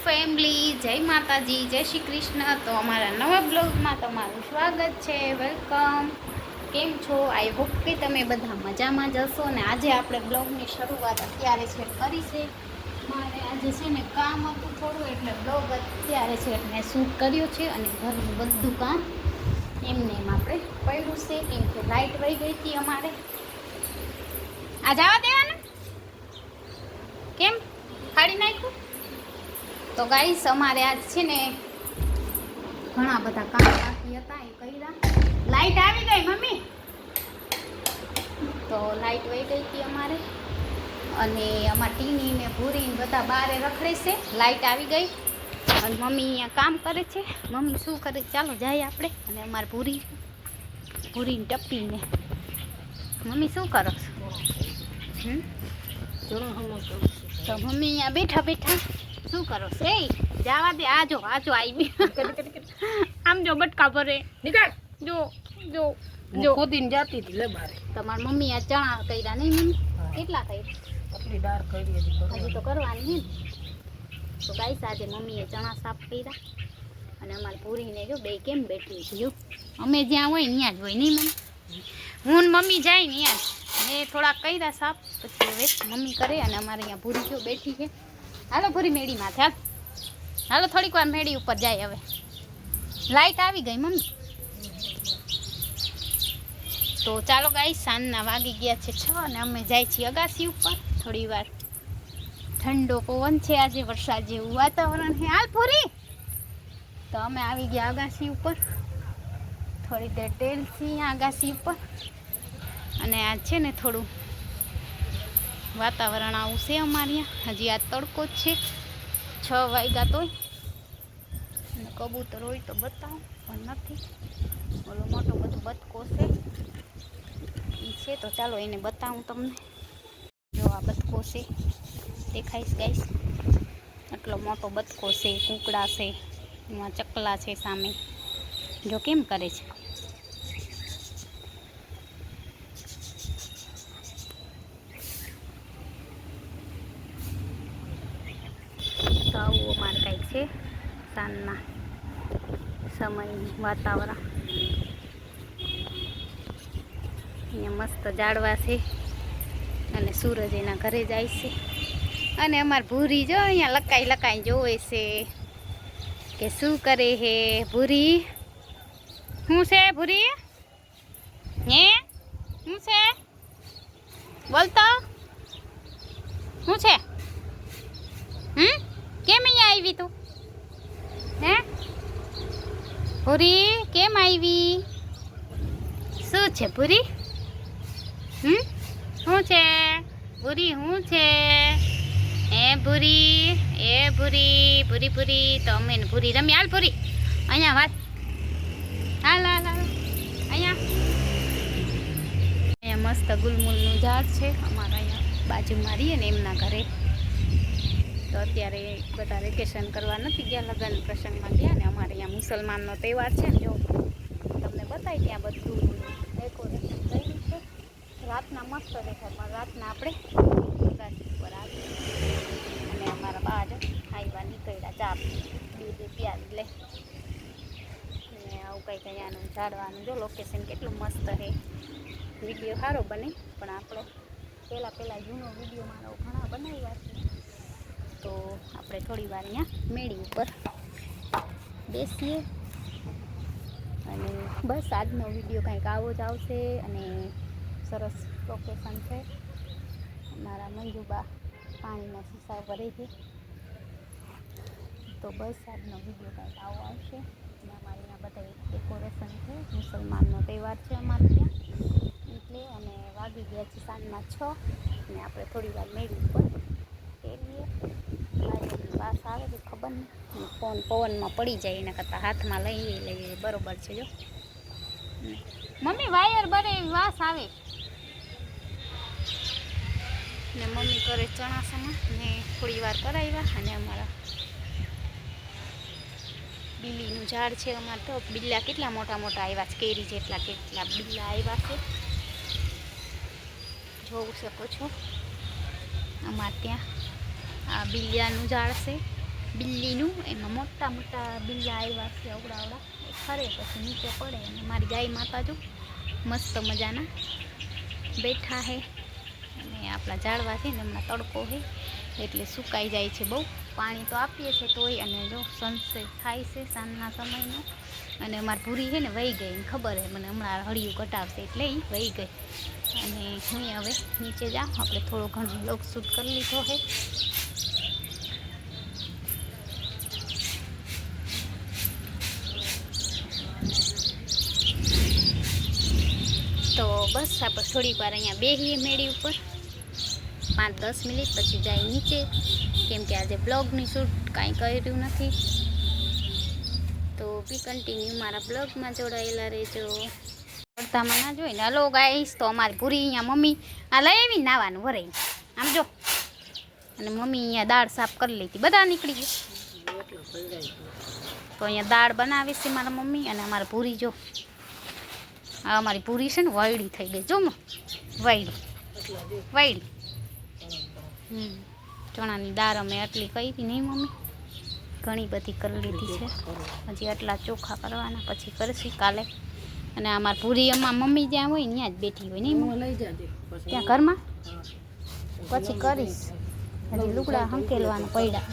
Family, જય માતાજી, જય શ્રી કૃષ્ણ. તો અમારા નવા બ્લોગમાં તમારું સ્વાગત છે. વેલકમ. કેમ છો? આઈ હોપ કે તમે બધા મજામાં જશો. અને આજે આપણે બ્લોગની શરૂઆત અત્યારે છે કરી છે. મારે આજે છે ને કામ હતું થોડું, એટલે બ્લોગ અત્યારે છે મેં શૂટ કર્યું છે. અને ઘરનું બધું કામ એમને એમ આપણે પડ્યું છે, કેમ કે લાઇટ વહી ગઈ હતી અમારે. આ જવા દેવાના કેમ ખાડી નાખ્યું? તો ગાઈસ અમારે આજ છે ને ઘણા બધા કામ બાકી હતા, એ કર્યા. લાઈટ આવી ગઈ મમ્મી, તો લાઈટ વહી ગઈ હતી અમારે. અને અમારા ટીની ને ભૂરી બધા બારે રખડે છે. લાઈટ આવી ગઈ અને મમ્મી અહીંયા કામ કરે છે. મમ્મી શું કરે ચાલો જાય આપણે. અને અમારે ભૂરીને ટપ્પીને મમ્મી શું કરો છો? તો મમ્મી અહીંયા બેઠા બેઠા શું કરો છો? એ જવા દે, આજો આવી આમ જો બટકા ભરે નીકળ. જો જો જો ખોદીને જાતી હતી લે બારે. તમારી મમ્મી આ ચણા કર્યા નહીં મમ્મી? કેટલા કર્યા? આટલી દાળ કરી હજી તો કરવાની છે ને. તો ગાઈસ આજે મમ્મીએ ચણા સાફ કર્યા. અને અમારે પૂરીને જો બે કેમ બેઠી છે. જો અમે જ્યાં હોય ત્યાં જ હોય નહીં મમ્મી? હું ને મમ્મી જાય ને ત્યાં મેં થોડાક કર્યા સાફ, પછી હવે મમ્મી કરે. અને અમારે અહીંયા ભૂરી જો બેઠી છે. હાલો ભૂરી મેળી માથે હાલો, થોડીક વાર મેળી ઉપર જાય. હવે લાઈટ આવી ગઈ મમ્મી. તો ચાલો ગાઈસ, સાંજના વાગી ગયા છે 6 અને અમે જાય છીએ અગાસી ઉપર. થોડી વાર ઠંડો પવન છે, આજે વરસાદ જેવું વાતાવરણ છે. હાલ પૂરી. તો અમે આવી ગયા અગાસી ઉપર. થોડી દેર ટેલ છીએ અગાસી ઉપર. અને આ છે ને થોડું વાતાવરણ આવું છે અમારે અહીંયા. હજી આ તડકો જ છે, 6 વાગ્યા તોય. અને કબૂતર હોય તો બતાવું, પણ નથી. ઓલો મોટો બધો બતકો છે એ છે, તો ચાલો એને બતાવું તમને. જો આ બતકો છે, દેખાઈશ ગાઈસ. આટલો મોટો બતકો છે, કૂકડા છે, એમાં ચકલા છે સામે. જો કેમ કરે છે. તો આવું અમારે કંઈક છે સાંજના સમયનું વાતાવરણ. અહીંયા મસ્ત ઝાડવા છે અને સૂરજ એના ઘરે જાય છે. અને અમારી ભૂરી જો અહીંયા લકાઈ જોવે છે કે શું કરે હે. ભૂરી શું છે? ભૂરી હે શું છે? બોલતો શું છે? કેમ અહીંયા આવી તું? હે ભૂરી કેમ આવી? શું છે ભૂરી? શું છે ભૂરી? શું છે એ ભૂરી? એ ભૂરી ભૂરી ભૂરી. તો અમે ભૂરી રમી. હાલ ભૂરી અહીંયા વાત. હાલ હાલ હાલ અહીંયા મસ્ત ગુલમુલનું ઝાડ છે અમારા અહીંયા બાજુમાં રહીએ ને એમના ઘરે. તો અત્યારે બધા વેકેશન કરવા નથી ગયા, લગ્ન પ્રસંગમાં ગયા. ને અમારે અહીંયા મુસલમાનનો તહેવાર છે ને, જો તમને બતાવી ત્યાં બધું ડેકોરેશન કર્યું છે. રાતના મસ્ત દેખાય, પણ રાતના આપણે અગાસી ઉપર આવી. અને અમારા બા જ આવ્યા નીકળ્યા ચા બે પ્યારી લે. અને આવું કંઈક અહીંયાનું ઝાડવાનું જો લોકેશન કેટલું મસ્ત છે. વિડીયો સારો બને, પણ આપણો પહેલાં જૂનો વિડીયો મારો ઘણા બનાવ્યા છે. તો આપણે થોડી વાર અહીંયા મેળી ઉપર બેસીએ. અને બસ આજનો વિડીયો કંઈક આવો જ આવશે. અને સરસ લોકેશન છે. મારા મંજુબા પાણીના શીશા ભરે છે. તો બસ આજનો વિડીયો કંઈક આવો આવશે. અને અમારે અહીંયા બધા ડેકોરેશન છે. મુસલમાનનો તહેવાર છે અમારે ત્યાં એટલે. અને વાગી ગયા છે સાંજના 6 અને આપણે થોડી વાર મેળી ઉપર ફેરીએ. વાસ આવે તો ખબર નહીં, ફોન પવનમાં પડી જાય એના કરતાં હાથમાં લઈએ બરોબર છે. જો મમ્મી વાયર બરે એવી વાસ આવે. ને મમ્મી કરે ચણાસમાં ને થોડી વાર કરાવ્યા. અને અમારા બિલ્લીનું ઝાડ છે અમારે. તો બિલ્લા કેટલા મોટા મોટા આવ્યા છે, કેરી જેટલા કેટલા બિલ્લા આવ્યા છે, જોઈ શકો છો. અમારે ત્યાં આ બિલિયાનું ઝાડ છે, બિલ્લીનું, એમાં મોટા મોટા બિલ્લા આવ્યા છે અવડાવડા, એ ખરે પછી નીચે પડે. અને મારી ગાય માતા જો મસ્ત મજાના બેઠા છે. અને આપણા ઝાડવા છે ને હમણાં તડકો છે એટલે સુકાઈ જાય છે બહુ. પાણી તો આપીએ છીએ તોય. અને જો સનસેટ થાય છે સાંજના સમયનો. અને અમારી ભૂરી છે ને વહી ગઈ, એને ખબર છે મને હમણાં હળિયું કટાવશે એટલે એ વહી ગઈ. અને હું હવે નીચે જાઉં, આપણે થોડો ઘણો લોક શૂટ કરી લીધો છે. તો બસ આપણે થોડીક વાર અહીંયા બેસીએ મેળી ઉપર 5-10 મિનિટ, પછી જાય નીચે, કેમ કે આજે બ્લોગની શૂટ કાંઈ કર્યું નથી. તો બી કન્ટિન્યુ મારા બ્લોગમાં જોડાયેલા રહેજો. પડતામાં ના જોઈ ને હલો ગાઈસ, તો અમારી પૂરી અહીંયા મમ્મી આ લઈ આવીને નાવાનું વરે આમ જો. અને મમ્મી અહીંયા દાળ સાફ કરી લીધી, બધા નીકળી ગયું. તો અહીંયા દાળ બનાવે છે મારા મમ્મી. અને અમારા પૂરી જો, આ અમારી પૂરી છે ને વાયડી થઈ ગઈ જો, વાયડી ચણાની દાળ અમે આટલી કરી નહીં મમ્મી, ઘણી બધી કરી લીધી છે. હજી આટલા ચોખા કરવાના, પછી કરશી કાલે. અને અમારી પૂરી અમાર મમ્મી જ્યાં હોય ત્યાં જ બેઠી હોય નહીં ત્યાં ઘરમાં, પછી કરીશ. હજી લુગડા હંકેલવાના પડ્યા.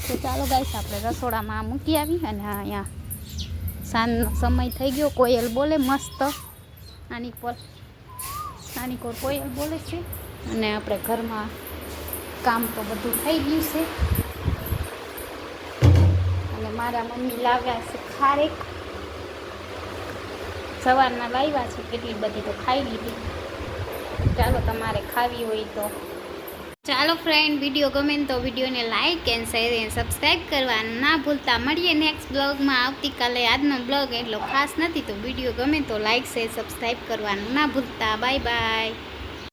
તો ચાલો ગાઈસ આપણે રસોડામાં મૂકી આવી. અને અહીંયા સાંજનો સમય થઈ ગયો, કોયલ બોલે મસ્ત, નાની કોર કોયલ બોલે છે. અને આપણે ઘરમાં કામ તો બધું થઈ ગયું છે. અને મારા મમ્મી લાવ્યા છે ખારેક, સવારના લાવ્યા છે, કેટલી બધી તો ખાઈ લીધી. ચાલો તમારે ખાવી હોય તો ચાલો ફ્રેન્ડ, વિડીયો ગમે તો વિડીયોને like and share and subscribe કરવાનું ના ભૂલતા. મળીએ નેક્સ્ટ બ્લોગમાં આવતીકાલે. આજનો બ્લોગ એટલો ખાસ નથી, તો વિડીયો ગમે તો લાઇક શેર સબસ્ક્રાઈબ કરવાનું ના ભૂલતા. Bye bye.